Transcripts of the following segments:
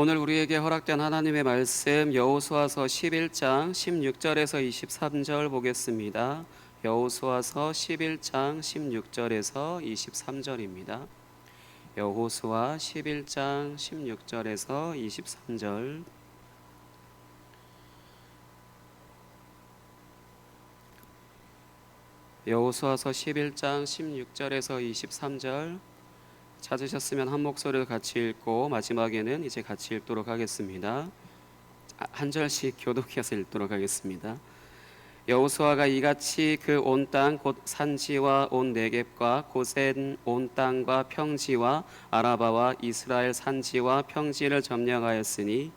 오늘 우리에게 허락된 하나님의 말씀 여호수아서 11장 16절에서 23절 보겠습니다. 여호수아서 11장 16절에서 23절입니다. 여호수아 11장 16절에서 23절. 여호수아서 11장 16절에서 23절 찾으셨으면 한 목소리로 같이 읽고 마지막에는 이제 같이 읽도록 하겠습니다. 한 절씩 교독해서 읽도록 하겠습니다. 여호수아가 이같이 그 온 땅 곧 산지와 온 네겝과 고센 온 땅과 평지와 아라바와 이스라엘 산지와 평지를 점령하였으니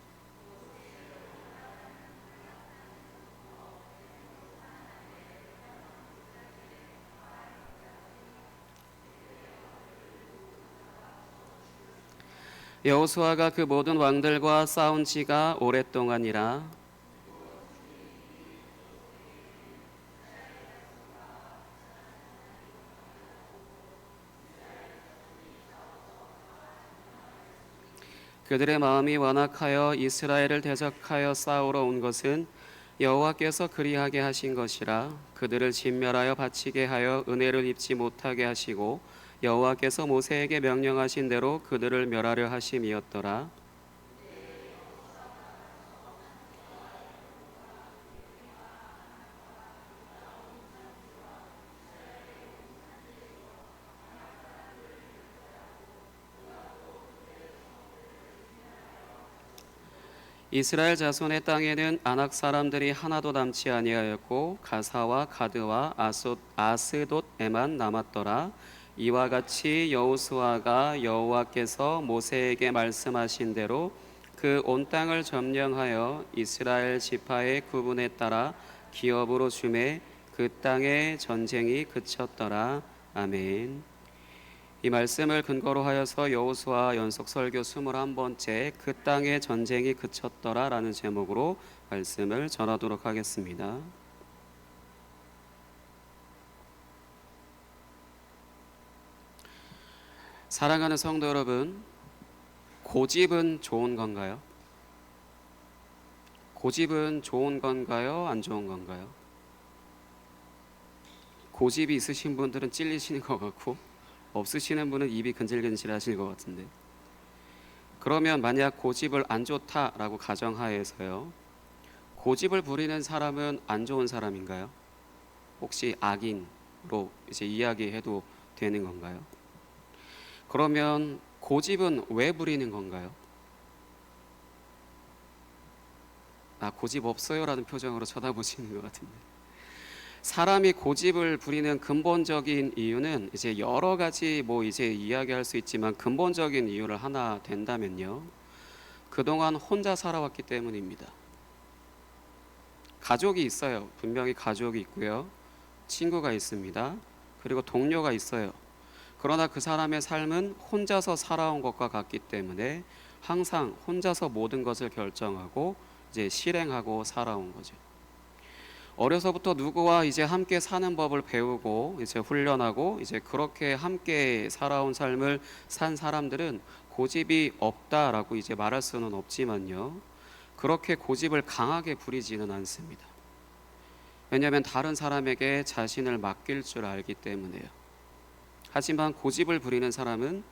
여호수아가 그 모든 왕들과 싸운 지가 오랫동안이라. 그들의 마음이 완악하여 이스라엘을 대적하여 싸우러 온 것은 여호와께서 그리하게 하신 것이라. 그들을 진멸하여 바치게 하여 은혜를 입지 못하게 하시고 여호와께서 모세에게 명령하신 대로 그들을 멸하려 하심이었더라. 이스라엘 자손의 땅에는 아낙 사람들이 하나도 남지 아니하였고 가사와 가드와 아스돗에만 남았더라. 이와 같이 여호수아가 여호와께서 모세에게 말씀하신 대로 그 온 땅을 점령하여 이스라엘 지파의 구분에 따라 기업으로 주매 그 땅의 전쟁이 그쳤더라. 아멘. 이 말씀을 근거로 하여서 여호수아 연속 설교 21번째 그 땅의 전쟁이 그쳤더라 라는 제목으로 말씀을 전하도록 하겠습니다. 사랑하는 성도 여러분, 고집은 좋은 건가요? 고집은 좋은 건가요? 안 좋은 건가요? 고집이 있으신 분들은 찔리시는 것 같고 없으시는 분은 입이 근질근질 하실 것 같은데, 그러면 만약 고집을 안 좋다라고 가정하에서요, 고집을 부리는 사람은 안 좋은 사람인가요? 혹시 악인으로 이제 이야기해도 되는 건가요? 그러면 고집은 왜 부리는 건가요? 고집 없어요 라는 표정으로 쳐다보시는 것 같은데, 사람이 고집을 부리는 근본적인 이유는 이제 여러 가지 이제 이야기할 수 있지만 근본적인 이유를 하나 댄다면요, 그동안 혼자 살아왔기 때문입니다. 가족이 있어요. 분명히 가족이 있고요. 친구가 있습니다. 그리고 동료가 있어요. 그러나 그 사람의 삶은 혼자서 살아온 것과 같기 때문에 항상 혼자서 모든 것을 결정하고 이제 실행하고 살아온 거죠. 어려서부터 누구와 이제 함께 사는 법을 배우고 이제 훈련하고 이제 그렇게 함께 살아온 삶을 산 사람들은 고집이 없다라고 이제 말할 수는 없지만요, 그렇게 고집을 강하게 부리지는 않습니다. 왜냐하면 다른 사람에게 자신을 맡길 줄 알기 때문에요. 하지만 고집을 부리는 사람은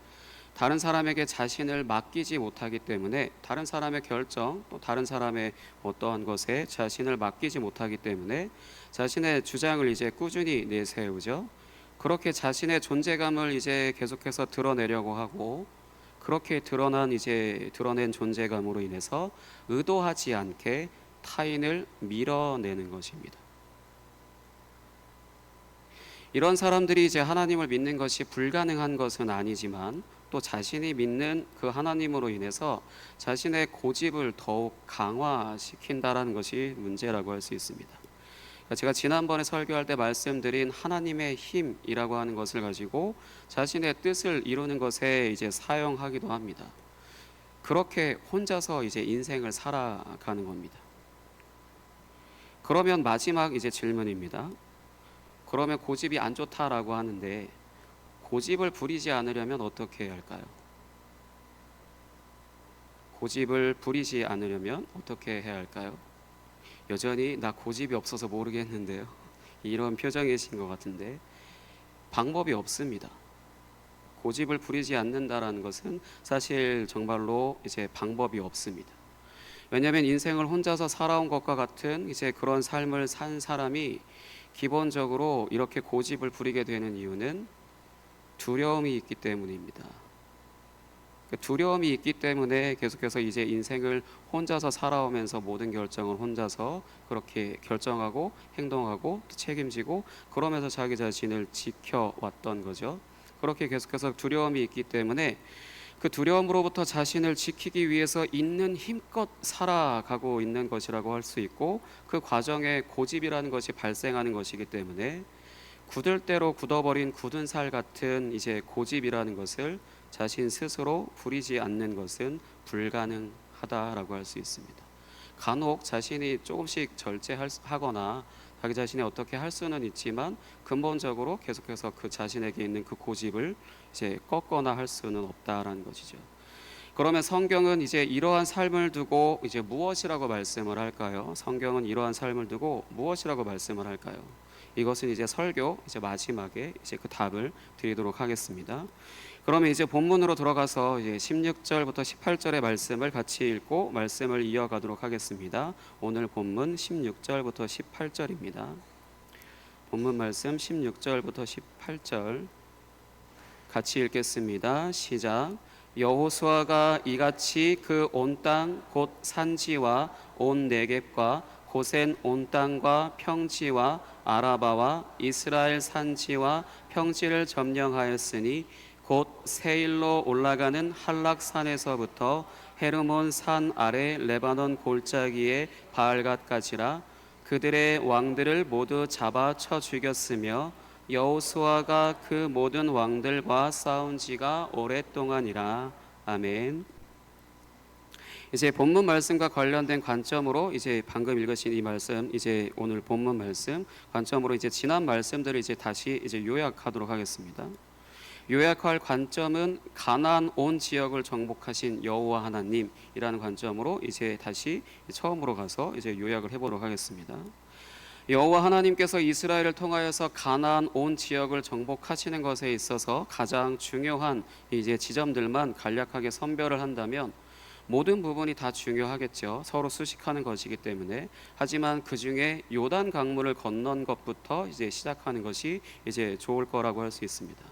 다른 사람에게 자신을 맡기지 못하기 때문에, 다른 사람의 결정 또 다른 사람의 어떠한 것에 자신을 맡기지 못하기 때문에 자신의 주장을 이제 꾸준히 내세우죠. 그렇게 자신의 존재감을 이제 계속해서 드러내려고 하고, 그렇게 드러낸 존재감으로 인해서 의도하지 않게 타인을 밀어내는 것입니다. 이런 사람들이 이제 하나님을 믿는 것이 불가능한 것은 아니지만 또 자신이 믿는 그 하나님으로 인해서 자신의 고집을 더욱 강화시킨다는 것이 문제라고 할 수 있습니다. 제가 지난번에 설교할 때 말씀드린 하나님의 힘이라고 하는 것을 가지고 자신의 뜻을 이루는 것에 이제 사용하기도 합니다. 그렇게 혼자서 이제 인생을 살아가는 겁니다. 그러면 마지막 이제 질문입니다. 그러면 고집이 안 좋다라고 하는데 고집을 부리지 않으려면 어떻게 해야 할까요? 고집을 부리지 않으려면 어떻게 해야 할까요? 여전히 나 고집이 없어서 모르겠는데요. 이런 표정이신 것 같은데 방법이 없습니다. 고집을 부리지 않는다라는 것은 사실 정말로 이제 방법이 없습니다. 왜냐하면 인생을 혼자서 살아온 것과 같은 이제 그런 삶을 산 사람이 기본적으로 이렇게 고집을 부리게 되는 이유는 두려움이 있기 때문입니다. 그 두려움이 있기 때문에 계속해서 이제 인생을 혼자서 살아오면서 모든 결정을 혼자서 그렇게 결정하고 행동하고 책임지고 그러면서 자기 자신을 지켜왔던 거죠. 그렇게 계속해서 두려움이 있기 때문에 그 두려움으로부터 자신을 지키기 위해서 있는 힘껏 살아가고 있는 것이라고 할 수 있고, 그 과정에 고집이라는 것이 발생하는 것이기 때문에 굳을 대로 굳어버린 굳은 살 같은 이제 고집이라는 것을 자신 스스로 부리지 않는 것은 불가능하다라고 할 수 있습니다. 간혹 자신이 조금씩 절제하거나 자기 자신이 어떻게 할 수는 있지만 근본적으로 계속해서 그 자신에게 있는 그 고집을 이제 꺾거나 할 수는 없다라는 것이죠. 그러면 성경은 이제 이러한 삶을 두고 이제 무엇이라고 말씀을 할까요? 성경은 이러한 삶을 두고 무엇이라고 말씀을 할까요? 이것은 이제 설교 이제 마지막에 이제 그 답을 드리도록 하겠습니다. 그러면 이제 본문으로 들어가서 이제 16절부터 18절의 말씀을 같이 읽고 말씀을 이어가도록 하겠습니다. 오늘 본문 16절부터 18절입니다. 본문 말씀 16절부터 18절 같이 읽겠습니다. 시작. 여호수아가 이같이 그 온 땅 곧 산지와 온 네겝과 고센 온 땅과 평지와 아라바와 이스라엘 산지와 평지를 점령하였으니 곧 세일로 올라가는 한락산에서부터 헤르몬 산 아래 레바논 골짜기의 바알갓까지라. 그들의 왕들을 모두 잡아 쳐 죽였으며 여호수아가 그 모든 왕들과 싸운 지가 오랫동안이라. 아멘. 이제 본문 말씀과 관련된 관점으로 이제 방금 읽으신 이 말씀, 이제 오늘 본문 말씀 관점으로 이제 지난 말씀들을 이제 다시 이제 요약하도록 하겠습니다. 요약할 관점은 가나안 온 지역을 정복하신 여호와 하나님이라는 관점으로 이제 다시 처음으로 가서 이제 요약을 해보도록 하겠습니다. 여호와 하나님께서 이스라엘을 통하여서 가나안 온 지역을 정복하시는 것에 있어서 가장 중요한 이제 지점들만 간략하게 선별을 한다면 모든 부분이 다 중요하겠죠. 서로 수식하는 것이기 때문에. 하지만 그 중에 요단 강물을 건넌 것부터 이제 시작하는 것이 이제 좋을 거라고 할 수 있습니다.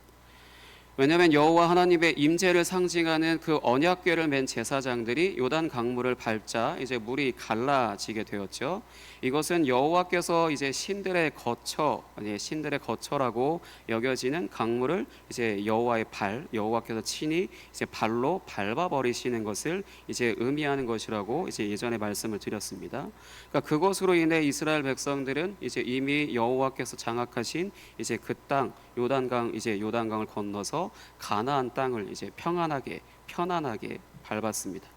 왜냐하면 여호와 하나님의 임재를 상징하는 그 언약궤를 맨 제사장들이 요단 강물을 밟자 이제 물이 갈라지게 되었죠. 이것은 여호와께서 이제 신들의 거처라고 여겨지는 강물을 이제 여호와께서 친히 이제 발로 밟아 버리시는 것을 이제 의미하는 것이라고 이제 예전에 말씀을 드렸습니다. 그러니까 그것으로 인해 이스라엘 백성들은 이제 이미 여호와께서 장악하신 이제 그 땅 요단강을 건너서 가나안 땅을 이제 편안하게 밟았습니다.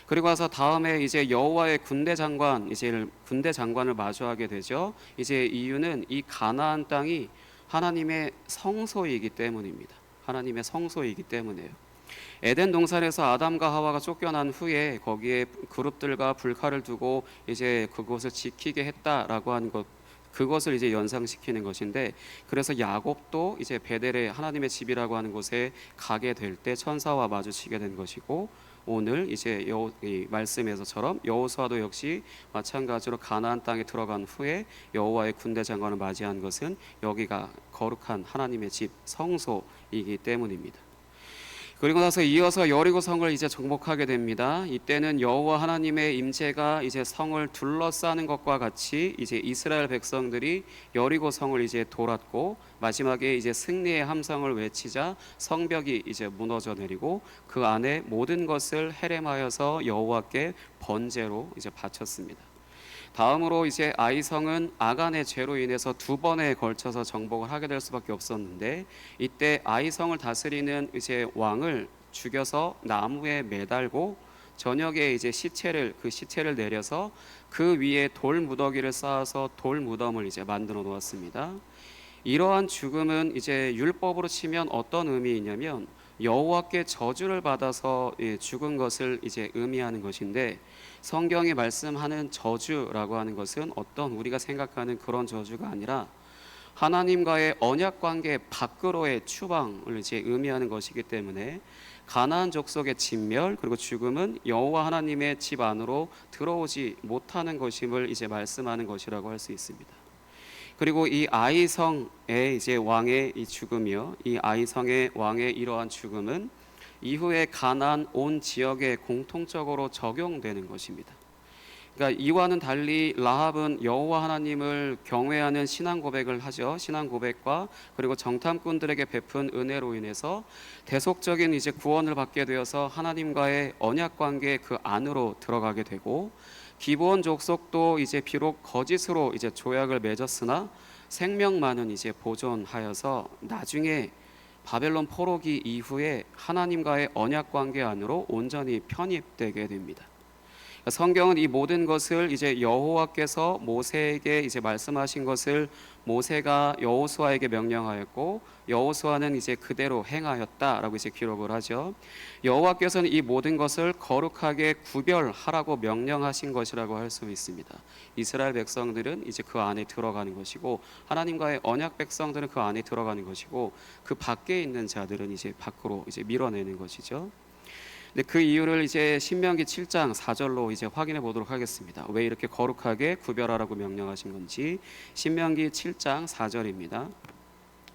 그리고 와서 다음에 이제 여호와의 군대 장관을 마주하게 되죠. 이제 이유는 이 가나안 땅이 하나님의 성소이기 때문입니다. 하나님의 성소이기 때문이에요. 에덴 동산에서 아담과 하와가 쫓겨난 후에 거기에 그룹들과 불칼을 두고 이제 그곳을 지키게 했다라고 하는 것, 그것을 이제 연상시키는 것인데, 그래서 야곱도 이제 베델의 하나님의 집이라고 하는 곳에 가게 될 때 천사와 마주치게 된 것이고, 오늘 이제 이 말씀에서처럼 여호수아도 역시 마찬가지로 가나안 땅에 들어간 후에 여호와의 군대 장관을 맞이한 것은 여기가 거룩한 하나님의 집 성소이기 때문입니다. 그리고 나서 이어서 여리고 성을 이제 정복하게 됩니다. 이때는 여호와 하나님의 임재가 이제 성을 둘러싸는 것과 같이 이제 이스라엘 백성들이 여리고 성을 이제 돌았고, 마지막에 이제 승리의 함성을 외치자 성벽이 이제 무너져 내리고 그 안에 모든 것을 헤렘하여서 여호와께 번제로 이제 바쳤습니다. 다음으로 이제 아이성은 아간의 죄로 인해서 두 번에 걸쳐서 정복을 하게 될 수밖에 없었는데, 이때 아이성을 다스리는 이제 왕을 죽여서 나무에 매달고 저녁에 이제 시체를 내려서 그 위에 돌 무더기를 쌓아서 돌 무덤을 이제 만들어 놓았습니다. 이러한 죽음은 이제 율법으로 치면 어떤 의미이냐면 여호와께 저주를 받아서 죽은 것을 이제 의미하는 것인데, 성경이 말씀하는 저주라고 하는 것은 어떤 우리가 생각하는 그런 저주가 아니라 하나님과의 언약 관계 밖으로의 추방을 이제 의미하는 것이기 때문에, 가나안 족속의 진멸 그리고 죽음은 여호와 하나님의 집 안으로 들어오지 못하는 것임을 이제 말씀하는 것이라고 할 수 있습니다. 그리고 이 아이성의 이제 왕의 이 죽음이요, 이 아이성의 왕의 이러한 죽음은 이후에 가나안 온 지역에 공통적으로 적용되는 것입니다. 그러니까 이와는 달리 라합은 여호와 하나님을 경외하는 신앙 고백을 하죠. 신앙 고백과 그리고 정탐꾼들에게 베푼 은혜로 인해서 대속적인 이제 구원을 받게 되어서 하나님과의 언약 관계 그 안으로 들어가게 되고, 기브온 족속도 이제 비록 거짓으로 이제 조약을 맺었으나 생명만은 이제 보존하여서 나중에 바벨론 포로기 이후에 하나님과의 언약 관계 안으로 온전히 편입되게 됩니다. 성경은 이 모든 것을 이제 여호와께서 모세에게 이제 말씀하신 것을 모세가 여호수아에게 명령하였고, 여호수아는 이제 그대로 행하였다라고 이제 기록을 하죠. 여호와께서는 이 모든 것을 거룩하게 구별하라고 명령하신 것이라고 할 수 있습니다. 이스라엘 백성들은 이제 그 안에 들어가는 것이고, 하나님과의 언약 백성들은 그 안에 들어가는 것이고, 그 밖에 있는 자들은 이제 밖으로 이제 밀어내는 것이죠. 근데 그 이유를 이제 신명기 7장 4절로 이제 확인해 보도록 하겠습니다. 왜 이렇게 거룩하게 구별하라고 명령하신 건지. 신명기 7장 4절입니다.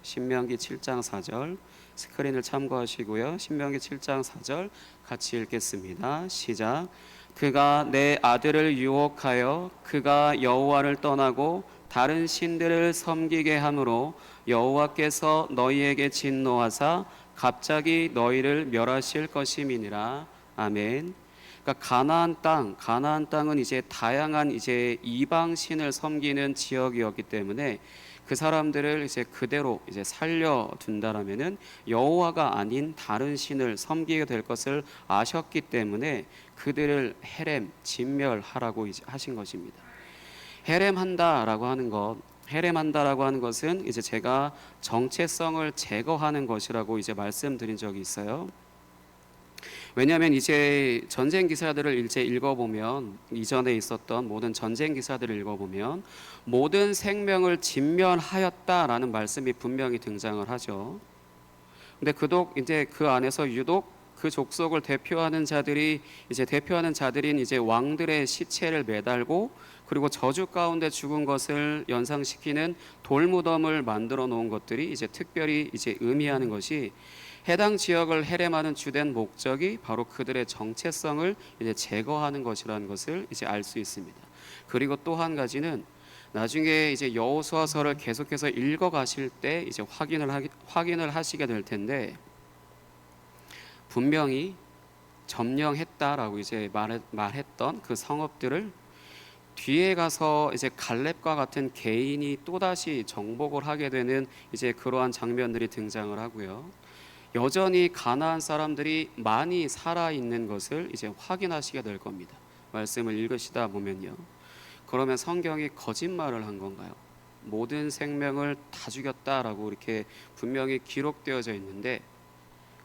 신명기 7장 4절 스크린을 참고하시고요. 신명기 7장 4절 같이 읽겠습니다. 시작. 그가 내 아들을 유혹하여 그가 여호와를 떠나고 다른 신들을 섬기게 함으로 여호와께서 너희에게 진노하사 갑자기 너희를 멸하실 것임이니라. 아멘. 그러니까 가나안 땅은 이제 다양한 이제 이방 신을 섬기는 지역이었기 때문에 그 사람들을 이제 그대로 이제 살려둔다라면은 여호와가 아닌 다른 신을 섬기게 될 것을 아셨기 때문에 그들을 헤렘 진멸하라고 이제 하신 것입니다. 헤렘한다라고 하는 것은 이제 제가 정체성을 제거하는 것이라고 이제 말씀드린 적이 있어요. 왜냐하면 이제 전쟁 기사들을 이제 읽어보면, 이전에 있었던 모든 전쟁 기사들을 읽어보면 모든 생명을 진멸하였다라는 말씀이 분명히 등장을 하죠. 근데 이제 그 안에서 유독 그 족속을 대표하는 자들인 이제 왕들의 시체를 매달고, 그리고 저주 가운데 죽은 것을 연상시키는 돌무덤을 만들어 놓은 것들이 이제 특별히 이제 의미하는 것이, 해당 지역을 헤렘하는 주된 목적이 바로 그들의 정체성을 이제 제거하는 것이라는 것을 이제 알 수 있습니다. 그리고 또 한 가지는 나중에 이제 여호수아서를 계속해서 읽어 가실 때 이제 확인을 하시게 될 텐데, 분명히 점령했다라고 이제 말했던 그 성읍들을 뒤에 가서 이제 갈렙과 같은 개인이 또다시 정복을 하게 되는 이제 그러한 장면들이 등장을 하고요. 여전히 가나안 사람들이 많이 살아 있는 것을 이제 확인하시게 될 겁니다. 말씀을 읽으시다 보면요. 그러면 성경이 거짓말을 한 건가요? 모든 생명을 다 죽였다라고 이렇게 분명히 기록되어져 있는데,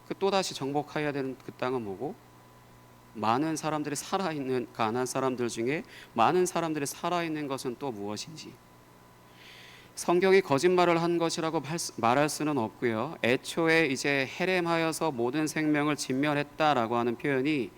그 또다시 정복해야 되는 그 땅은 뭐고, 많은 사람들이 살아있는 가나안 사람들 중에 많은 사람들이 살아있는 것은 또 무엇인지. 성경이 거짓말을 한 것이라고 말할 수는 없고요. 애초에 이제 헤렘하여서 모든 생명을 진멸했다라고 하는 표현이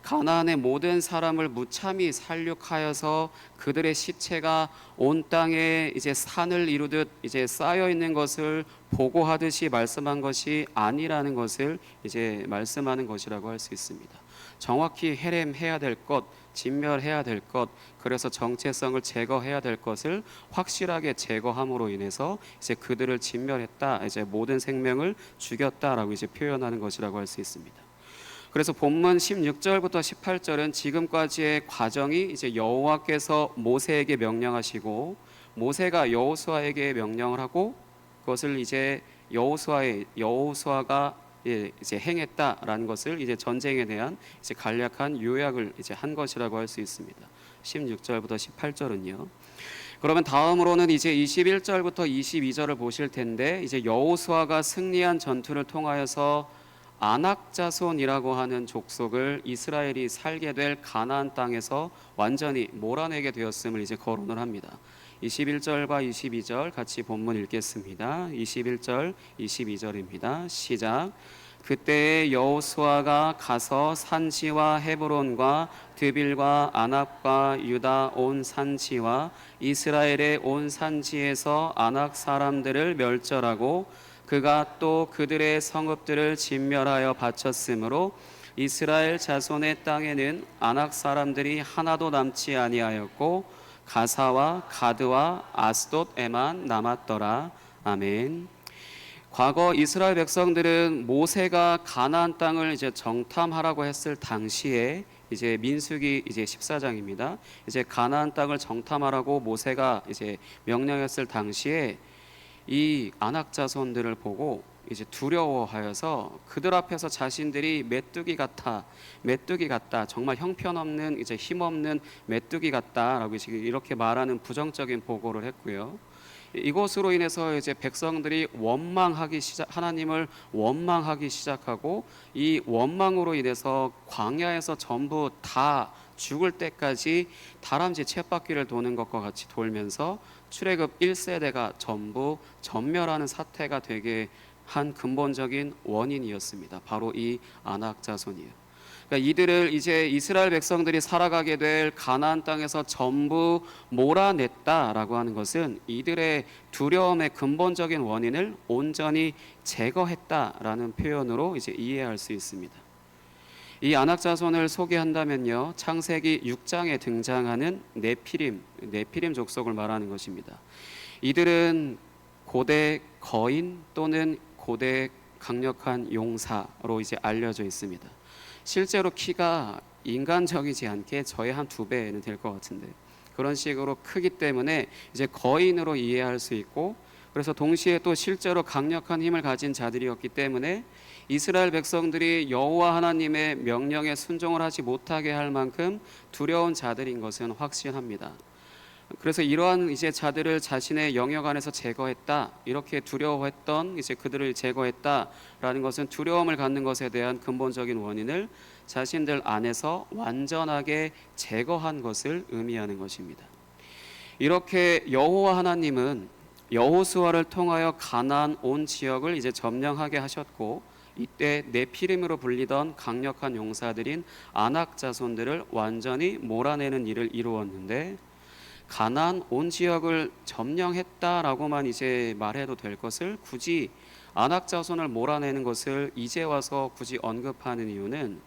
가나안의 모든 사람을 무참히 살육하여서 그들의 시체가 온 땅에 이제 산을 이루듯 이제 쌓여 있는 것을 보고하듯이 말씀한 것이 아니라는 것을 이제 말씀하는 것이라고 할 수 있습니다. 정확히 헤렘해야 될 것, 진멸해야 될 것, 그래서 정체성을 제거해야 될 것을 확실하게 제거함으로 인해서 이제 그들을 진멸했다, 이제 모든 생명을 죽였다라고 이제 표현하는 것이라고 할 수 있습니다. 그래서 본문 16절부터 18절은 지금까지의 과정이 이제 여호와께서 모세에게 명령하시고, 모세가 여호수아에게 명령을 하고, 그것을 이제 여호수아가 이제 행했다라는 것을 이제 전쟁에 대한 이제 간략한 요약을 이제 한 것이라고 할 수 있습니다. 16절부터 18절은요. 그러면 다음으로는 이제 21절부터 22절을 보실 텐데, 이제 여호수아가 승리한 전투를 통하여서 아낙 자손이라고 하는 족속을 이스라엘이 살게 될 가나안 땅에서 완전히 몰아내게 되었음을 이제 거론을 합니다. 21절과 22절 같이 본문 읽겠습니다. 21절, 22절입니다. 시작. 그때에 여호수아가 가서 산지와 헤브론과 드빌과 아낙과 유다 온 산지와 이스라엘의 온 산지에서 아낙 사람들을 멸절하고 그가 또 그들의 성읍들을 진멸하여 바쳤으므로 이스라엘 자손의 땅에는 아낙 사람들이 하나도 남지 아니하였고 가사와 가드와 아스돗에만 남았더라. 아멘. 과거 이스라엘 백성들은 모세가 가나안 땅을 이제 정탐하라고 했을 당시에 이제 민수기 이제 14장입니다. 이제 가나안 땅을 정탐하라고 모세가 이제 명령했을 당시에 이 아낙 자손들을 보고 이제 두려워하여서 그들 앞에서 자신들이 메뚜기 같다, 정말 형편없는 이제 힘없는 메뚜기 같다라고 이렇게 말하는 부정적인 보고를 했고요. 이것으로 인해서 이제 백성들이 하나님을 원망하기 시작하고 이 원망으로 인해서 광야에서 전부 다 죽을 때까지 다람쥐 쳇바퀴를 도는 것과 같이 돌면서 출애굽 1세대가 전부 전멸하는 사태가 되게 한 근본적인 원인이었습니다. 바로 이 아낙 자손이에요. 그러니까 이들을 이제 이스라엘 백성들이 살아가게 될 가나안 땅에서 전부 몰아냈다라고 하는 것은 이들의 두려움의 근본적인 원인을 온전히 제거했다라는 표현으로 이제 이해할 수 있습니다. 이 아낙 자손을 소개한다면요, 창세기 6장에 등장하는 네피림 족속을 말하는 것입니다. 이들은 고대 거인 또는 고대 강력한 용사로 이제 알려져 있습니다. 실제로 키가 인간적이지 않게 저의 한 2배는 될 것 같은데 그런 식으로 크기 때문에 이제 거인으로 이해할 수 있고, 그래서 동시에 또 실제로 강력한 힘을 가진 자들이었기 때문에 이스라엘 백성들이 여호와 하나님의 명령에 순종을 하지 못하게 할 만큼 두려운 자들인 것은 확신합니다. 그래서 이러한 이제 자들을 자신의 영역 안에서 제거했다, 이렇게 두려워했던 이제 그들을 제거했다라는 것은 두려움을 갖는 것에 대한 근본적인 원인을 자신들 안에서 완전하게 제거한 것을 의미하는 것입니다. 이렇게 여호와 하나님은 여호수아를 통하여 가나안 온 지역을 이제 점령하게 하셨고, 이때 네피림으로 불리던 강력한 용사들인 아낙 자손들을 완전히 몰아내는 일을 이루었는데, 가나안 온 지역을 점령했다라고만 이제 말해도 될 것을 굳이 아낙 자손을 몰아내는 것을 이제 와서 굳이 언급하는 이유는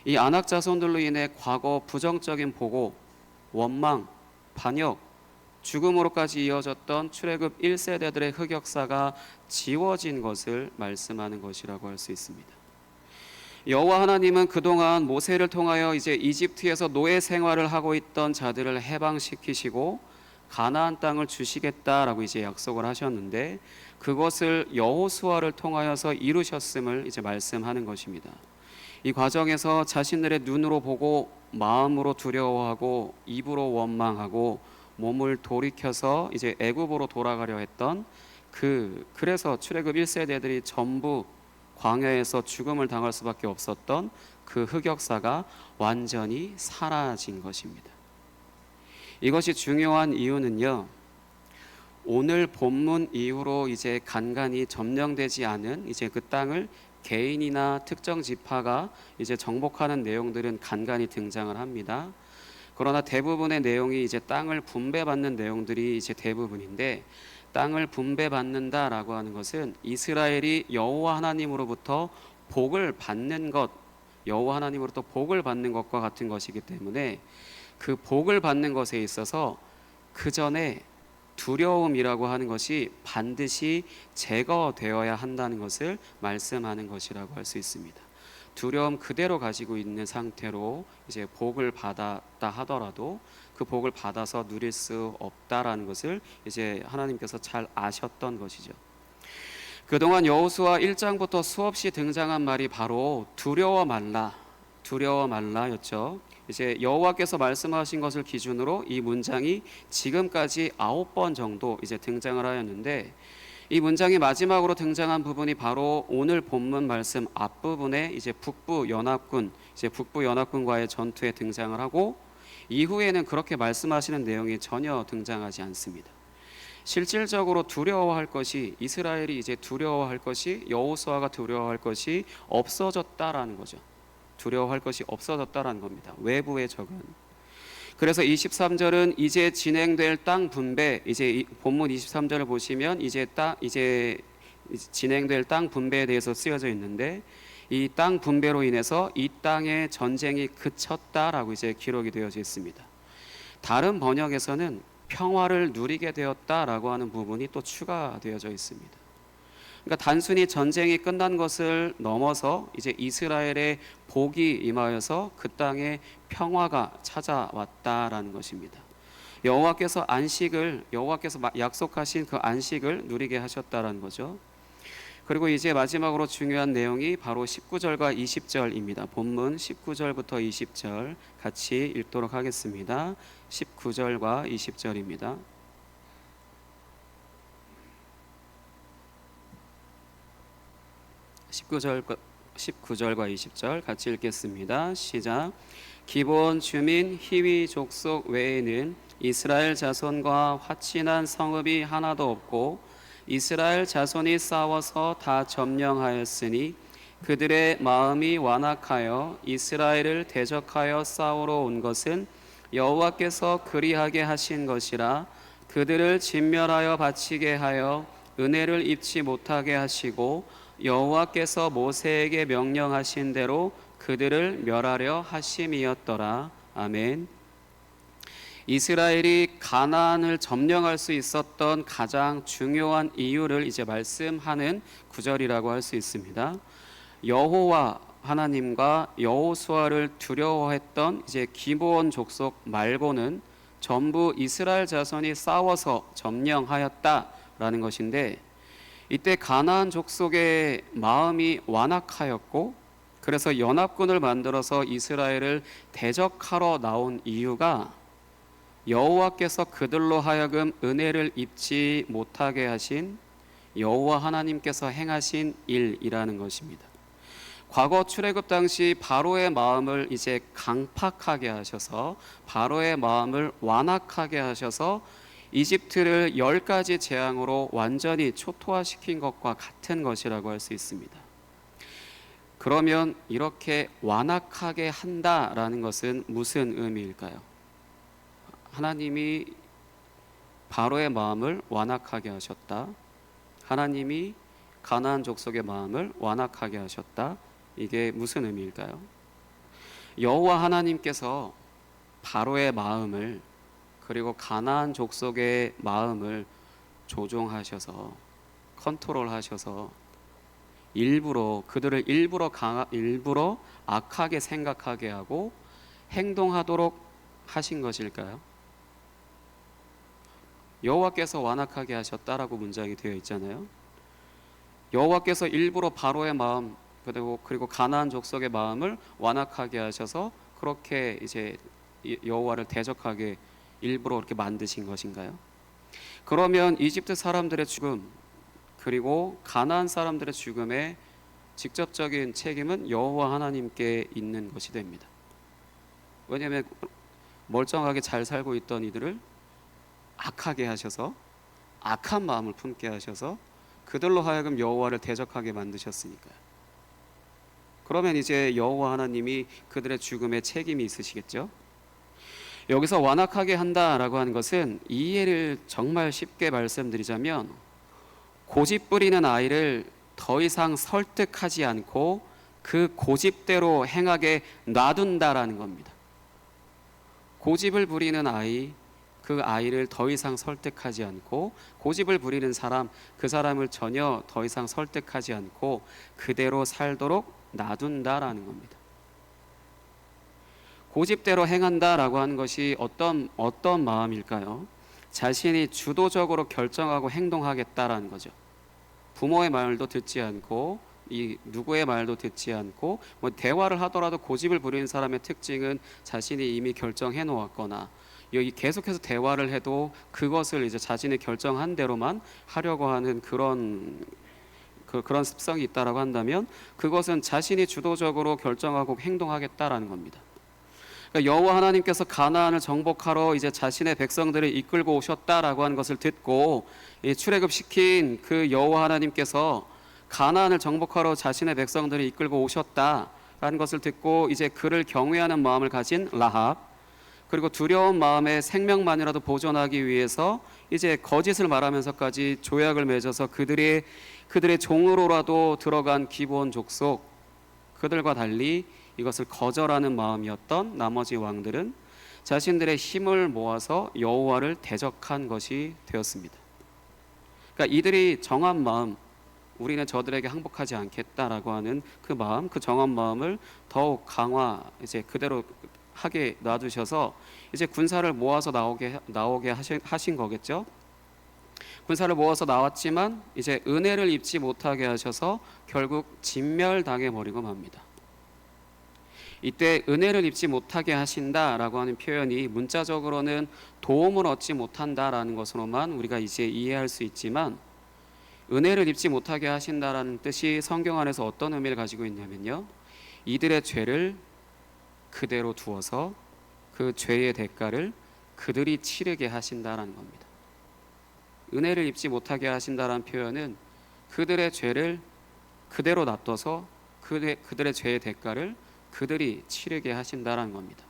이 아낙 자손들로 인해 과거 부정적인 보고, 원망, 반역, 죽음으로까지 이어졌던 출애굽 1세대들의 흑역사가 지워진 것을 말씀하는 것이라고 할 수 있습니다. 여호와 하나님은 그동안 모세를 통하여 이제 이집트에서 노예 생활을 하고 있던 자들을 해방시키시고 가나안 땅을 주시겠다라고 이제 약속을 하셨는데, 그것을 여호수아를 통하여서 이루셨음을 이제 말씀하는 것입니다. 이 과정에서 자신들의 눈으로 보고 마음으로 두려워하고 입으로 원망하고 몸을 돌이켜서 이제 애굽으로 돌아가려 했던 그래서 출애굽 1세대들이 전부 광야에서 죽음을 당할 수밖에 없었던 그 흑역사가 완전히 사라진 것입니다. 이것이 중요한 이유는요, 오늘 본문 이후로 이제 간간히 점령되지 않은 이제 그 땅을 개인이나 특정 지파가 이제 정복하는 내용들은 간간히 등장을 합니다. 그러나 대부분의 내용이 이제 땅을 분배받는 내용들이 이제 대부분인데, 땅을 분배받는다라고 하는 것은 이스라엘이 여호와 하나님으로부터 복을 받는 것, 여호와 하나님으로부터 복을 받는 것과 같은 것이기 때문에 그 복을 받는 것에 있어서 그 전에 두려움이라고 하는 것이 반드시 제거되어야 한다는 것을 말씀하는 것이라고 할 수 있습니다. 두려움 그대로 가지고 있는 상태로 이제 복을 받았다 하더라도 그 복을 받아서 누릴 수 없다라는 것을 이제 하나님께서 잘 아셨던 것이죠. 그동안 여호수아 1장부터 수없이 등장한 말이 바로 두려워 말라였죠. 이제 여호와께서 말씀하신 것을 기준으로 이 문장이 지금까지 9번 정도 이제 등장을 하였는데, 이 문장의 마지막으로 등장한 부분이 바로 오늘 본문 말씀 앞부분에 이제 북부 연합군과의 전투에 등장을 하고, 이후에는 그렇게 말씀하시는 내용이 전혀 등장하지 않습니다. 실질적으로 두려워할 것이, 이스라엘이 이제 두려워할 것이, 여호수아가 두려워할 것이 없어졌다라는 거죠. 두려워할 것이 없어졌다라는 겁니다. 외부의 적은. 그래서 23절은 이제 진행될 땅 분배, 이제 본문 23절을 보시면 이제 진행될 땅 분배에 대해서 쓰여져 있는데, 이 땅 분배로 인해서 이 땅의 전쟁이 그쳤다라고 이제 기록이 되어져 있습니다. 다른 번역에서는 평화를 누리게 되었다라고 하는 부분이 또 추가되어져 있습니다. 그러니까 단순히 전쟁이 끝난 것을 넘어서 이제 이스라엘의 복이 임하여서 그 땅에 평화가 찾아왔다라는 것입니다. 여호와께서 약속하신 그 안식을 누리게 하셨다라는 거죠. 그리고 이제 마지막으로 중요한 내용이 바로 19절과 20절입니다. 본문 19절부터 20절 같이 읽도록 하겠습니다. 19절과 20절입니다. 19절과 20절 같이 읽겠습니다. 시작. 기브온 주민 히위 족속 외에는 이스라엘 자손과 화친한 성읍이 하나도 없고 이스라엘 자손이 싸워서 다 점령하였으니 그들의 마음이 완악하여 이스라엘을 대적하여 싸우러 온 것은 여호와께서 그리하게 하신 것이라. 그들을 진멸하여 바치게 하여 은혜를 입지 못하게 하시고 여호와께서 모세에게 명령하신 대로 그들을 멸하려 하심이었더라. 아멘. 이스라엘이 가나안을 점령할 수 있었던 가장 중요한 이유를 이제 말씀하는 구절이라고 할 수 있습니다. 여호와 하나님과 여호수아를 두려워했던 이제 기브온 족속 말고는 전부 이스라엘 자손이 싸워서 점령하였다라는 것인데, 이때 가나안 족속의 마음이 완악하였고, 그래서 연합군을 만들어서 이스라엘을 대적하러 나온 이유가 여호와께서 그들로 하여금 은혜를 입지 못하게 하신 여호와 하나님께서 행하신 일이라는 것입니다. 과거 출애굽 당시 바로의 마음을 이제 강팍하게 하셔서, 바로의 마음을 완악하게 하셔서 이집트를 10가지 재앙으로 완전히 초토화시킨 것과 같은 것이라고 할 수 있습니다. 그러면 이렇게 완악하게 한다라는 것은 무슨 의미일까요? 하나님이 바로의 마음을 완악하게 하셨다. 하나님이 가나안 족속의 마음을 완악하게 하셨다. 이게 무슨 의미일까요? 여호와 하나님께서 바로의 마음을, 그리고 가나안 족속의 마음을 조종하셔서, 컨트롤하셔서 그들을 일부러 악하게 생각하게 하고 행동하도록 하신 것일까요? 여호와께서 완악하게 하셨다라고 문장이 되어 있잖아요. 여호와께서 일부러 바로의 마음, 그리고 가나안 족속의 마음을 완악하게 하셔서 그렇게 이제 여호와를 대적하게 일부러 그렇게 만드신 것인가요? 그러면 이집트 사람들의 죽음, 그리고 가나안 사람들의 죽음에 직접적인 책임은 여호와 하나님께 있는 것이 됩니다. 왜냐하면 멀쩡하게 잘 살고 있던 이들을 악하게 하셔서, 악한 마음을 품게 하셔서 그들로 하여금 여호와를 대적하게 만드셨으니까요. 그러면 이제 여호와 하나님이 그들의 죽음에 책임이 있으시겠죠. 여기서 완악하게 한다라고 하는 것은, 이 예를 정말 쉽게 말씀드리자면, 고집 부리는 아이를 더 이상 설득하지 않고 그 고집대로 행하게 놔둔다라는 겁니다. 고집을 부리는 아이, 그 아이를 더 이상 설득하지 않고, 고집을 부리는 사람, 그 사람을 전혀 더 이상 설득하지 않고 그대로 살도록 놔둔다라는 겁니다. 고집대로 행한다라고 하는 것이 어떤 마음일까요? 자신이 주도적으로 결정하고 행동하겠다라는 거죠. 부모의 말도 듣지 않고, 누구의 말도 듣지 않고, 대화를 하더라도 고집을 부리는 사람의 특징은 자신이 이미 결정해 놓았거나 여기 계속해서 대화를 해도 그것을 이제 자신이 결정한 대로만 하려고 하는 그런 습성이 있다라고 한다면 그것은 자신이 주도적으로 결정하고 행동하겠다라는 겁니다. 그러니까 여호와 하나님께서 가나안을 정복하러 이제 자신의 백성들을 이끌고 오셨다라고 하는 것을 듣고 출애굽시킨 그 여호와 하나님께서 가나안을 정복하러 자신의 백성들을 이끌고 오셨다라는 것을 듣고 이제 그를 경외하는 마음을 가진 라합, 그리고 두려운 마음에 생명만이라도 보존하기 위해서 이제 거짓을 말하면서까지 조약을 맺어서 그들의 종으로라도 들어간 기브온 족속, 그들과 달리 이것을 거절하는 마음이었던 나머지 왕들은 자신들의 힘을 모아서 여호와를 대적한 것이 되었습니다. 그러니까 이들이 정한 마음, 우리는 저들에게 항복하지 않겠다라고 하는 그 마음, 그 정한 마음을 더욱 강화, 이제 그대로 하게 놔두셔서 이제 군사를 모아서 나오게 하신 거겠죠. 군사를 모아서 나왔지만 이제 은혜를 입지 못하게 하셔서 결국 진멸당해 버리고 맙니다. 이때 은혜를 입지 못하게 하신다라고 하는 표현이 문자적으로는 도움을 얻지 못한다라는 것으로만 우리가 이제 이해할 수 있지만, 은혜를 입지 못하게 하신다라는 뜻이 성경 안에서 어떤 의미를 가지고 있냐면요, 이들의 죄를 그대로 두어서 그 죄의 대가를 그들이 치르게 하신다라는 겁니다. 은혜를 입지 못하게 하신다라는 표현은 그들의 죄를 그대로 놔둬서 그들의 죄의 대가를 그들이 치르게 하신다라는 겁니다.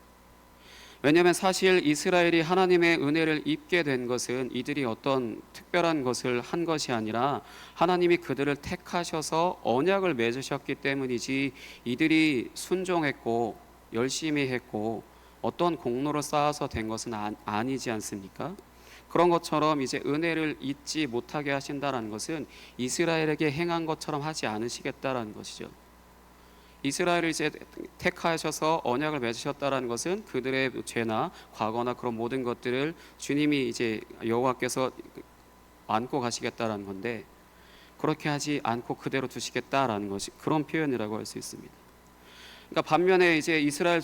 왜냐하면 사실 이스라엘이 하나님의 은혜를 입게 된 것은 이들이 어떤 특별한 것을 한 것이 아니라 하나님이 그들을 택하셔서 언약을 맺으셨기 때문이지, 이들이 순종했고 열심히 했고 어떤 공로를 쌓아서 된 것은 아니지 않습니까? 그런 것처럼 이제 은혜를 잊지 못하게 하신다라는 것은 이스라엘에게 행한 것처럼 하지 않으시겠다라는 것이죠. 이스라엘을 이제 택하셔서 언약을 맺으셨다라는 것은 그들의 죄나 과거나 그런 모든 것들을 주님이 이제 여호와께서 안고 가시겠다라는 건데, 그렇게 하지 않고 그대로 두시겠다라는 것이 그런 표현이라고 할 수 있습니다. 그러니까 반면에 이제 이스라엘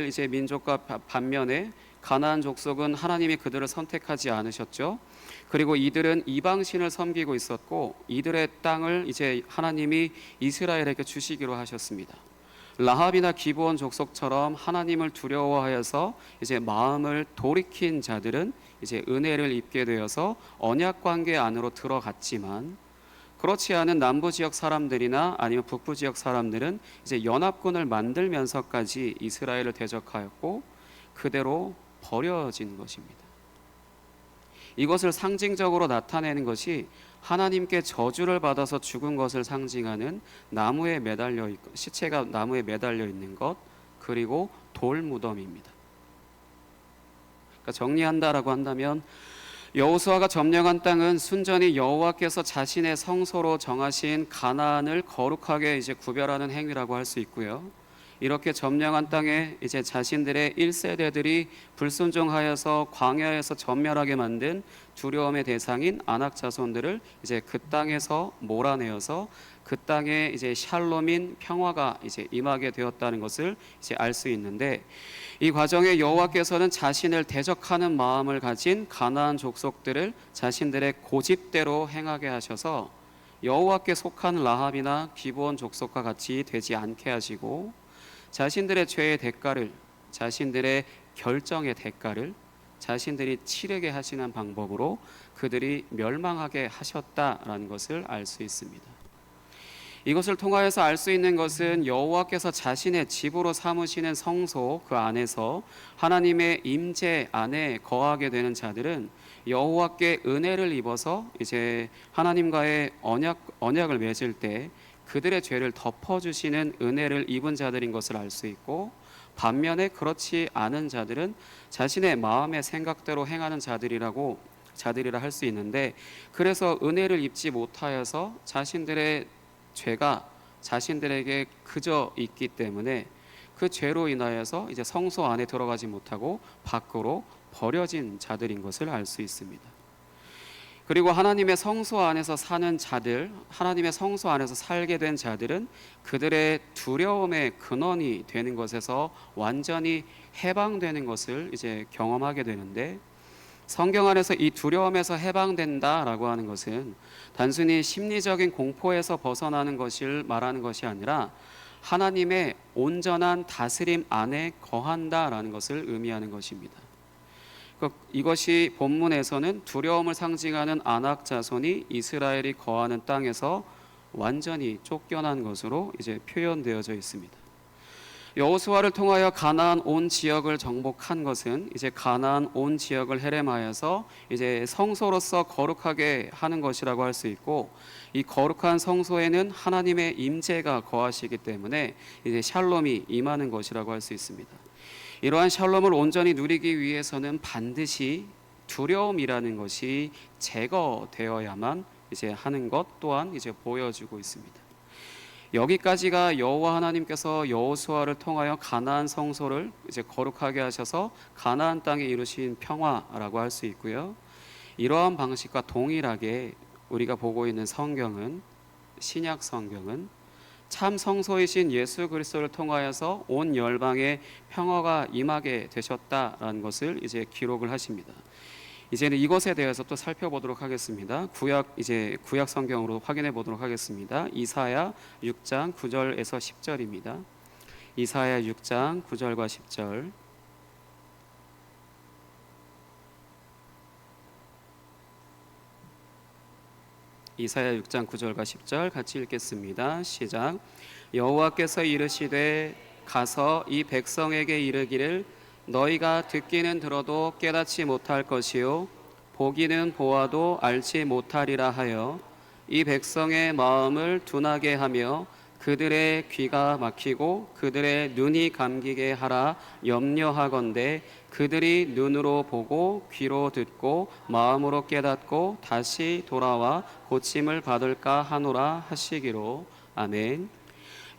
이제 민족과 반면에 가나안 족속은 하나님이 그들을 선택하지 않으셨죠. 그리고 이들은 이방신을 섬기고 있었고 이들의 땅을 이제 하나님이 이스라엘에게 주시기로 하셨습니다. 라합이나 기브온 족속처럼 하나님을 두려워하여서 이제 마음을 돌이킨 자들은 이제 은혜를 입게 되어서 언약 관계 안으로 들어갔지만, 그렇지 않은 남부 지역 사람들이나 아니면 북부 지역 사람들은 이제 연합군을 만들면서까지 이스라엘을 대적하였고 그대로 버려진 것입니다. 이것을 상징적으로 나타내는 것이 하나님께 저주를 받아서 죽은 것을 상징하는 시체가 나무에 매달려 있는 것, 그리고 돌 무덤입니다. 그러니까 정리한다라고 한다면 여호수아가 점령한 땅은 순전히 여호와께서 자신의 성소로 정하신 가나안을 거룩하게 이제 구별하는 행위라고 할 수 있고요. 이렇게 점령한 땅에 이제 자신들의 1세대들이 불순종하여서 광야에서 전멸하게 만든 두려움의 대상인 아낙 자손들을 이제 그 땅에서 몰아내어서 그 땅에 이제 샬롬인 평화가 이제 임하게 되었다는 것을 이제 알 수 있는데, 이 과정에 여호와께서는 자신을 대적하는 마음을 가진 가나안 족속들을 자신들의 고집대로 행하게 하셔서 여호와께 속한 라합이나 기브온 족속과 같이 되지 않게 하시고, 자신들의 죄의 대가를, 자신들의 결정의 대가를 자신들이 치르게 하시는 방법으로 그들이 멸망하게 하셨다라는 것을 알 수 있습니다. 이것을 통하여서 알 수 있는 것은 여호와께서 자신의 집으로 삼으시는 성소 그 안에서 하나님의 임재 안에 거하게 되는 자들은 여호와께 은혜를 입어서 이제 하나님과의 언약을 맺을 때 그들의 죄를 덮어주시는 은혜를 입은 자들인 것을 알 수 있고, 반면에 그렇지 않은 자들은 자신의 마음의 생각대로 행하는 자들이라 할 수 있는데, 그래서 은혜를 입지 못하여서 자신들의 죄가 자신들에게 그저 있기 때문에 그 죄로 인하여서 이제 성소 안에 들어가지 못하고 밖으로 버려진 자들인 것을 알 수 있습니다. 그리고 하나님의 성소 안에서 사는 자들, 하나님의 성소 안에서 살게 된 자들은 그들의 두려움의 근원이 되는 것에서 완전히 해방되는 것을 이제 경험하게 되는데, 성경 안에서 이 두려움에서 해방된다라고 하는 것은 단순히 심리적인 공포에서 벗어나는 것을 말하는 것이 아니라 하나님의 온전한 다스림 안에 거한다라는 것을 의미하는 것입니다. 이것이 본문에서는 두려움을 상징하는 아낙 자손이 이스라엘이 거하는 땅에서 완전히 쫓겨난 것으로 이제 표현되어져 있습니다. 여호수아를 통하여 가나안 온 지역을 정복한 것은 이제 가나안 온 지역을 헤렘하여서 이제 성소로서 거룩하게 하는 것이라고 할 수 있고, 이 거룩한 성소에는 하나님의 임재가 거하시기 때문에 이제 샬롬이 임하는 것이라고 할 수 있습니다. 이러한 샬롬을 온전히 누리기 위해서는 반드시 두려움이라는 것이 제거되어야만 이제 하는 것 또한 이제 보여주고 있습니다. 여기까지가 여호와 하나님께서 여호수아를 통하여 가나안 성소를 이제 거룩하게 하셔서 가나안 땅에 이루신 평화라고 할 수 있고요. 이러한 방식과 동일하게 우리가 보고 있는 성경은, 신약 성경은 참 성소이신 예수 그리스도를 통하여서 온 열방에 평화가 임하게 되셨다라는 것을 이제 기록을 하십니다. 이제는 이것에 대해서 또 살펴보도록 하겠습니다. 구약 성경으로 확인해 보도록 하겠습니다. 이사야 6장 9절에서 10절입니다. 이사야 6장 9절과 10절. 이사야 6장 9절과 10절 같이 읽겠습니다. 시작. 여호와께서 이르시되 가서 이 백성에게 이르기를 너희가 듣기는 들어도 깨닫지 못할 것이요 보기는 보아도 알지 못하리라 하여 이 백성의 마음을 둔하게 하며 그들의 귀가 막히고 그들의 눈이 감기게 하라 염려하건대 그들이 눈으로 보고 귀로 듣고 마음으로 깨닫고 다시 돌아와 고침을 받을까 하노라 하시기로. 아멘.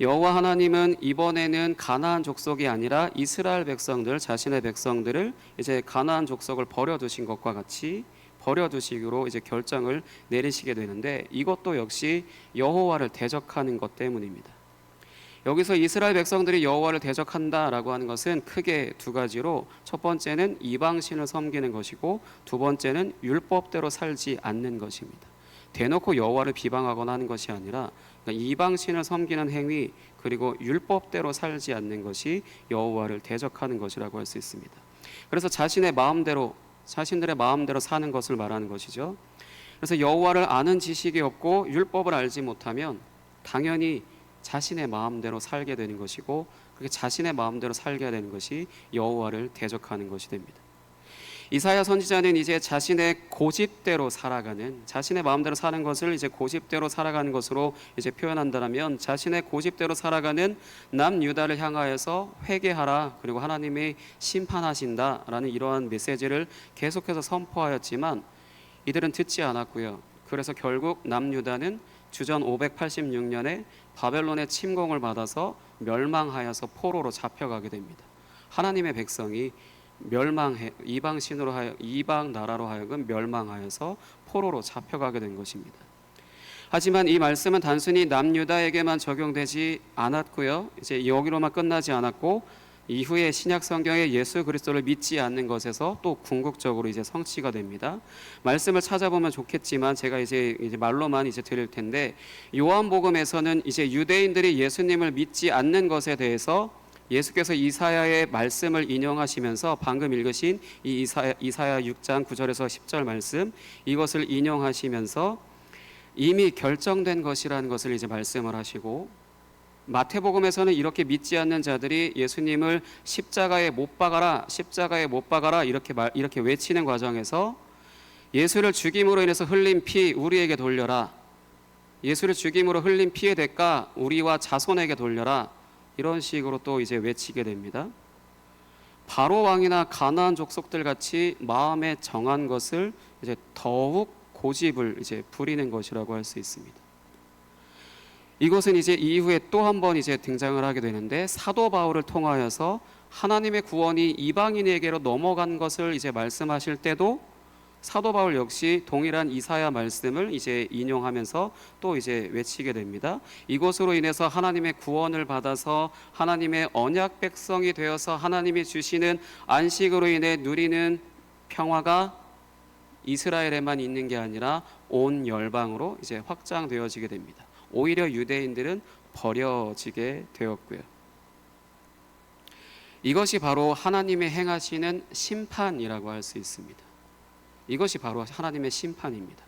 여호와 하나님은 이번에는 가나안 족속이 아니라 이스라엘 백성들, 자신의 백성들을 이제 가나안 족속을 버려두신 것과 같이 버려두시기로 이제 결정을 내리시게 되는데, 이것도 역시 여호와를 대적하는 것 때문입니다. 여기서 이스라엘 백성들이 여호와를 대적한다라고 하는 것은 크게 두 가지로, 첫 번째는 이방신을 섬기는 것이고 두 번째는 율법대로 살지 않는 것입니다. 대놓고 여호와를 비방하거나 하는 것이 아니라 그러니까 이방신을 섬기는 행위 그리고 율법대로 살지 않는 것이 여호와를 대적하는 것이라고 할 수 있습니다. 그래서 자신들의 마음대로 사는 것을 말하는 것이죠. 그래서 여호와를 아는 지식이 없고 율법을 알지 못하면 당연히 자신의 마음대로 살게 되는 것이고, 그렇게 자신의 마음대로 살게 되는 것이 여호와를 대적하는 것이 됩니다. 이사야 선지자는 이제 자신의 고집대로 살아가는, 자신의 마음대로 사는 것을 이제 고집대로 살아가는 것으로 이제 표현한다면, 자신의 고집대로 살아가는 남유다를 향하여서 회개하라, 그리고 하나님이 심판하신다라는 이러한 메시지를 계속해서 선포하였지만 이들은 듣지 않았고요. 그래서 결국 남유다는 주전 586년에 바벨론의 침공을 받아서 멸망하여서 포로로 잡혀가게 됩니다. 하나님의 백성이 멸망해 이방 나라로 하여금 멸망하여서 포로로 잡혀가게 된 것입니다. 하지만 이 말씀은 단순히 남유다에게만 적용되지 않았고요. 이제 여기로만 끝나지 않았고 이후에 신약 성경에 예수 그리스도를 믿지 않는 것에서 또 궁극적으로 이제 성취가 됩니다. 말씀을 찾아보면 좋겠지만 제가 이제 말로만 이제 드릴 텐데, 요한복음에서는 이제 유대인들이 예수님을 믿지 않는 것에 대해서 예수께서 이사야의 말씀을 인용하시면서 방금 읽으신 이 이사야 6장 9절에서 10절 말씀, 이것을 인용하시면서 이미 결정된 것이라는 것을 이제 말씀을 하시고, 마태복음에서는 이렇게 믿지 않는 자들이 예수님을 십자가에 못 박아라 이렇게 외치는 과정에서 예수를 죽임으로 인해서 흘린 피 우리에게 돌려라, 예수를 죽임으로 흘린 피의 대가 우리와 자손에게 돌려라, 이런 식으로 또 이제 외치게 됩니다. 바로 왕이나 가나안 족속들 같이 마음에 정한 것을 이제 더욱 고집을 이제 부리는 것이라고 할 수 있습니다. 이것은 이제 이후에 또 한 번 이제 등장을 하게 되는데, 사도 바울을 통하여서 하나님의 구원이 이방인에게로 넘어간 것을 이제 말씀하실 때도 사도 바울 역시 동일한 이사야 말씀을 이제 인용하면서 또 이제 외치게 됩니다. 이것으로 인해서 하나님의 구원을 받아서 하나님의 언약 백성이 되어서 하나님이 주시는 안식으로 인해 누리는 평화가 이스라엘에만 있는 게 아니라 온 열방으로 이제 확장되어지게 됩니다. 오히려 유대인들은 버려지게 되었고요. 이것이 바로 하나님의 행하시는 심판이라고 할 수 있습니다. 이것이 바로 하나님의 심판입니다.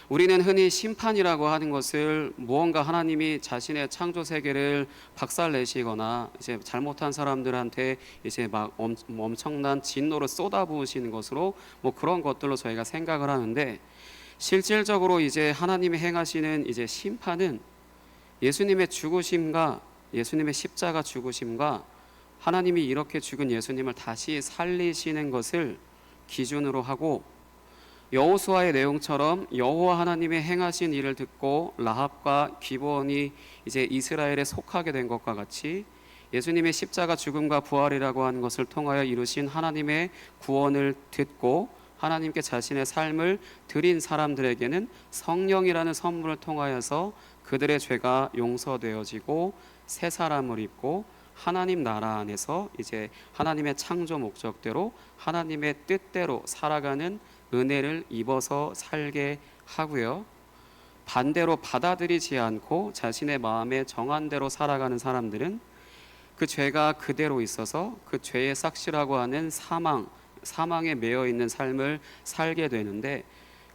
우리는 흔히 심판이라고 하는 것을 무언가 하나님이 자신의 창조 세계를 박살내시거나 이제 잘못한 사람들한테 이제 막 엄청난 진노를 쏟아부으시는 것으로 뭐 그런 것들로 저희가 생각을 하는데, 실질적으로 이제 하나님이 행하시는 이제 심판은 예수님의 죽으심과 예수님의 십자가 죽으심과 하나님이 이렇게 죽은 예수님을 다시 살리시는 것을 기준으로 하고, 여호수아의 내용처럼 여호와 하나님의 행하신 일을 듣고 라합과 기브온이 이제 이스라엘에 속하게 된 것과 같이 예수님의 십자가 죽음과 부활이라고 하는 것을 통하여 이루신 하나님의 구원을 듣고 하나님께 자신의 삶을 드린 사람들에게는 성령이라는 선물을 통하여서 그들의 죄가 용서되어지고 새 사람을 입고 하나님 나라 안에서 이제 하나님의 창조 목적대로 하나님의 뜻대로 살아가는 은혜를 입어서 살게 하고요. 반대로 받아들이지 않고 자신의 마음에 정한 대로 살아가는 사람들은 그 죄가 그대로 있어서 그 죄의 삭시라고 하는 사망에 매여 있는 삶을 살게 되는데,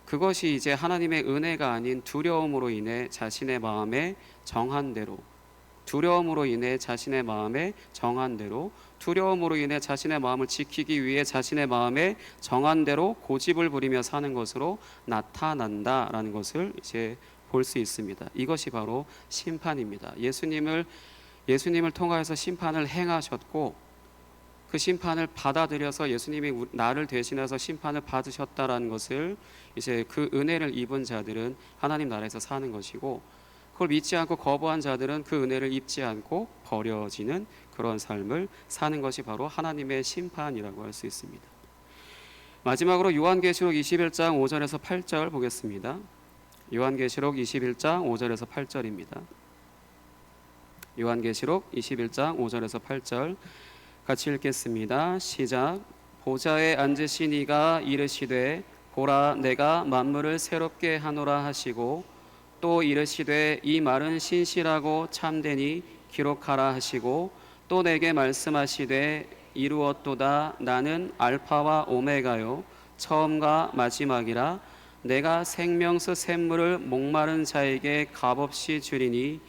그것이 이제 하나님의 은혜가 아닌 두려움으로 인해 자신의 마음에 정한 대로, 두려움으로 인해 자신의 마음에 정한 대로, 두려움으로 인해 자신의 마음을 지키기 위해 자신의 마음에 정한 대로 고집을 부리며 사는 것으로 나타난다라는 것을 이제 볼 수 있습니다. 이것이 바로 심판입니다. 예수님을 통하여서 심판을 행하셨고, 그 심판을 받아들여서 예수님이 나를 대신해서 심판을 받으셨다라는 것을 이제 그 은혜를 입은 자들은 하나님 나라에서 사는 것이고, 그걸 믿지 않고 거부한 자들은 그 은혜를 입지 않고 버려지는 그런 삶을 사는 것이 바로 하나님의 심판이라고 할 수 있습니다. 마지막으로 요한계시록 21장 5절에서 8절 보겠습니다. 요한계시록 21장 5절에서 8절입니다. 요한계시록 21장 5절에서 8절 같이 읽겠습니다. 시작. 보좌에 앉으신 이가 이르시되 보라 내가 만물을 새롭게 하노라 하시고, 또 이르시되 이 말은 신실하고 참되니 기록하라 하시고, 또 내게 말씀하시되 이루었도다. 나는 알파와 오메가요 처음과 마지막이라. 내가 생명수 샘물을 목마른 자에게 값없이 주리니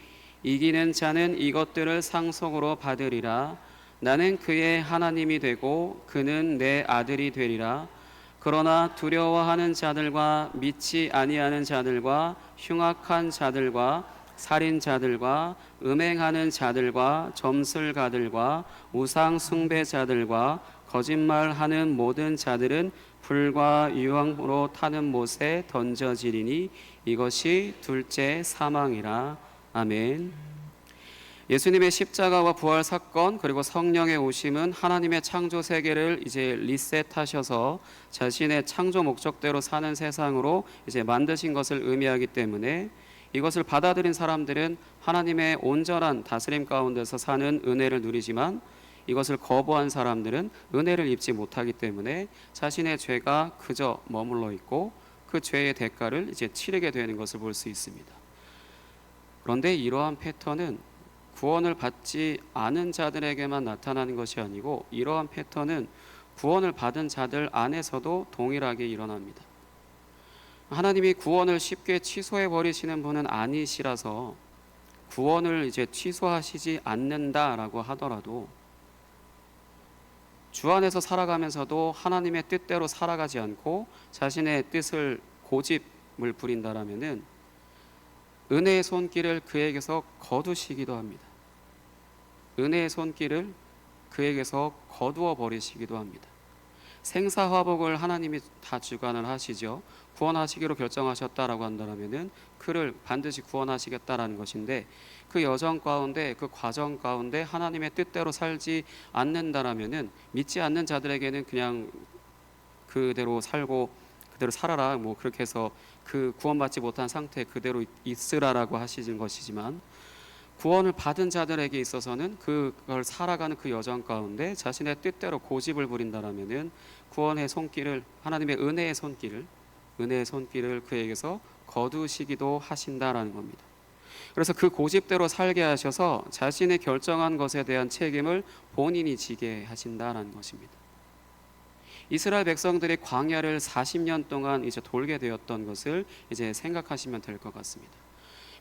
이기는 자는 이것들을 상속으로 받으리라. 나는 그의 하나님이 되고 그는 내 아들이 되리라. 그러나 두려워하는 자들과 믿지 아니하는 자들과 흉악한 자들과 살인자들과 음행하는 자들과 점술가들과 우상 숭배자들과 거짓말하는 모든 자들은 불과 유황으로 타는 못에 던져지리니 이것이 둘째 사망이라. 아멘. 예수님의 십자가와 부활 사건 그리고 성령의 오심은 하나님의 창조 세계를 이제 리셋하셔서 자신의 창조 목적대로 사는 세상으로 이제 만드신 것을 의미하기 때문에, 이것을 받아들인 사람들은 하나님의 온전한 다스림 가운데서 사는 은혜를 누리지만, 이것을 거부한 사람들은 은혜를 입지 못하기 때문에 자신의 죄가 그저 머물러 있고 그 죄의 대가를 이제 치르게 되는 것을 볼 수 있습니다. 그런데 이러한 패턴은 구원을 받지 않은 자들에게만 나타나는 것이 아니고, 이러한 패턴은 구원을 받은 자들 안에서도 동일하게 일어납니다. 하나님이 구원을 쉽게 취소해 버리시는 분은 아니시라서 구원을 이제 취소하시지 않는다라고 하더라도, 주 안에서 살아가면서도 하나님의 뜻대로 살아가지 않고 자신의 뜻을 고집을 부린다라면은 은혜의 손길을 그에게서 거두시기도 합니다. 은혜의 손길을 그에게서 거두어 버리시기도 합니다. 생사화복을 하나님이 다 주관을 하시죠. 구원하시기로 결정하셨다라고 한다면은 그를 반드시 구원하시겠다라는 것인데, 그 여정 가운데, 그 과정 가운데 하나님의 뜻대로 살지 않는다라면은 믿지 않는 자들에게는 그냥 그대로 살고 그대로 살아라, 뭐 그렇게 해서 그 구원받지 못한 상태 그대로 있으라라고 하시는 것이지만, 구원을 받은 자들에게 있어서는 그걸 살아가는 그 여정 가운데 자신의 뜻대로 고집을 부린다라면은 구원의 손길을, 하나님의 은혜의 손길을 그에게서 거두시기도 하신다라는 겁니다. 그래서 그 고집대로 살게 하셔서 자신의 결정한 것에 대한 책임을 본인이 지게 하신다라는 것입니다. 이스라엘 백성들이 광야를 40년 동안 이제 돌게 되었던 것을 이제 생각하시면 될 것 같습니다.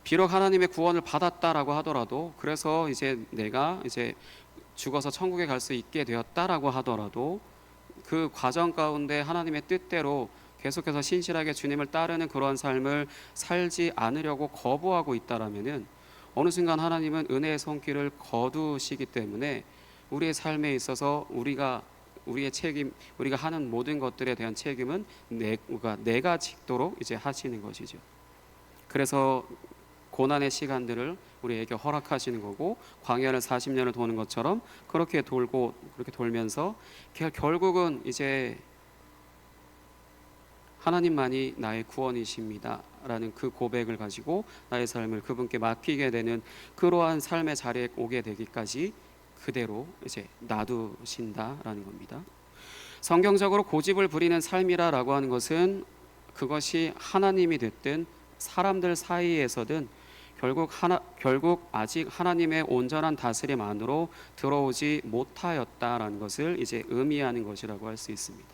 비록 하나님의 구원을 받았다라고 하더라도, 그래서 이제 내가 이제 죽어서 천국에 갈 수 있게 되었다라고 하더라도, 그 과정 가운데 하나님의 뜻대로 계속해서 신실하게 주님을 따르는 그러한 삶을 살지 않으려고 거부하고 있다라면은 어느 순간 하나님은 은혜의 손길을 거두시기 때문에 우리의 삶에 있어서 우리의 책임, 우리가 하는 모든 것들에 대한 책임은 내가 짓도록 이제 하시는 것이죠. 그래서 고난의 시간들을 우리에게 허락하시는 거고, 광야를 40년을 도는 것처럼 그렇게 돌면서 결국은 이제 하나님만이 나의 구원이십니다 라는 그 고백을 가지고 나의 삶을 그분께 맡기게 되는 그러한 삶의 자리에 오게 되기까지 그대로 이제 놔두신다라는 겁니다. 성경적으로 고집을 부리는 삶이라고 하는 것은, 그것이 하나님이 됐든 사람들 사이에서든 결국 아직 하나님의 온전한 다스림 안으로 들어오지 못하였다라는 것을 이제 의미하는 것이라고 할 수 있습니다.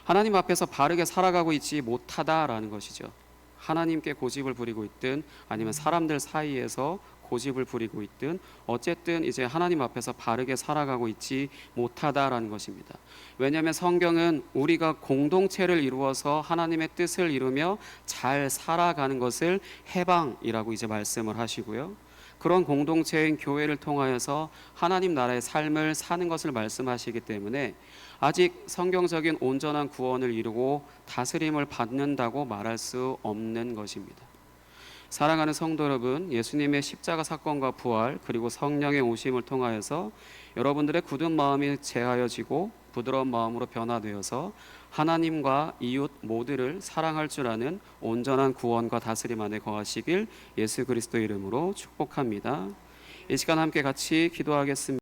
하나님 앞에서 바르게 살아가고 있지 못하다라는 것이죠. 하나님께 고집을 부리고 있든 아니면 사람들 사이에서 고집을 부리고 있든 어쨌든 이제 하나님 앞에서 바르게 살아가고 있지 못하다라는 것입니다. 왜냐하면 성경은 우리가 공동체를 이루어서 하나님의 뜻을 이루며 잘 살아가는 것을 해방이라고 이제 말씀을 하시고요. 그런 공동체인 교회를 통하여서 하나님 나라의 삶을 사는 것을 말씀하시기 때문에 아직 성경적인 온전한 구원을 이루고 다스림을 받는다고 말할 수 없는 것입니다. 사랑하는 성도 여러분, 예수님의 십자가 사건과 부활 그리고 성령의 오심을 통하여서 여러분들의 굳은 마음이 제하여지고 부드러운 마음으로 변화되어서 하나님과 이웃 모두를 사랑할 줄 아는 온전한 구원과 다스림 안에 거하시길 예수 그리스도 이름으로 축복합니다. 이 시간 함께 같이 기도하겠습니다.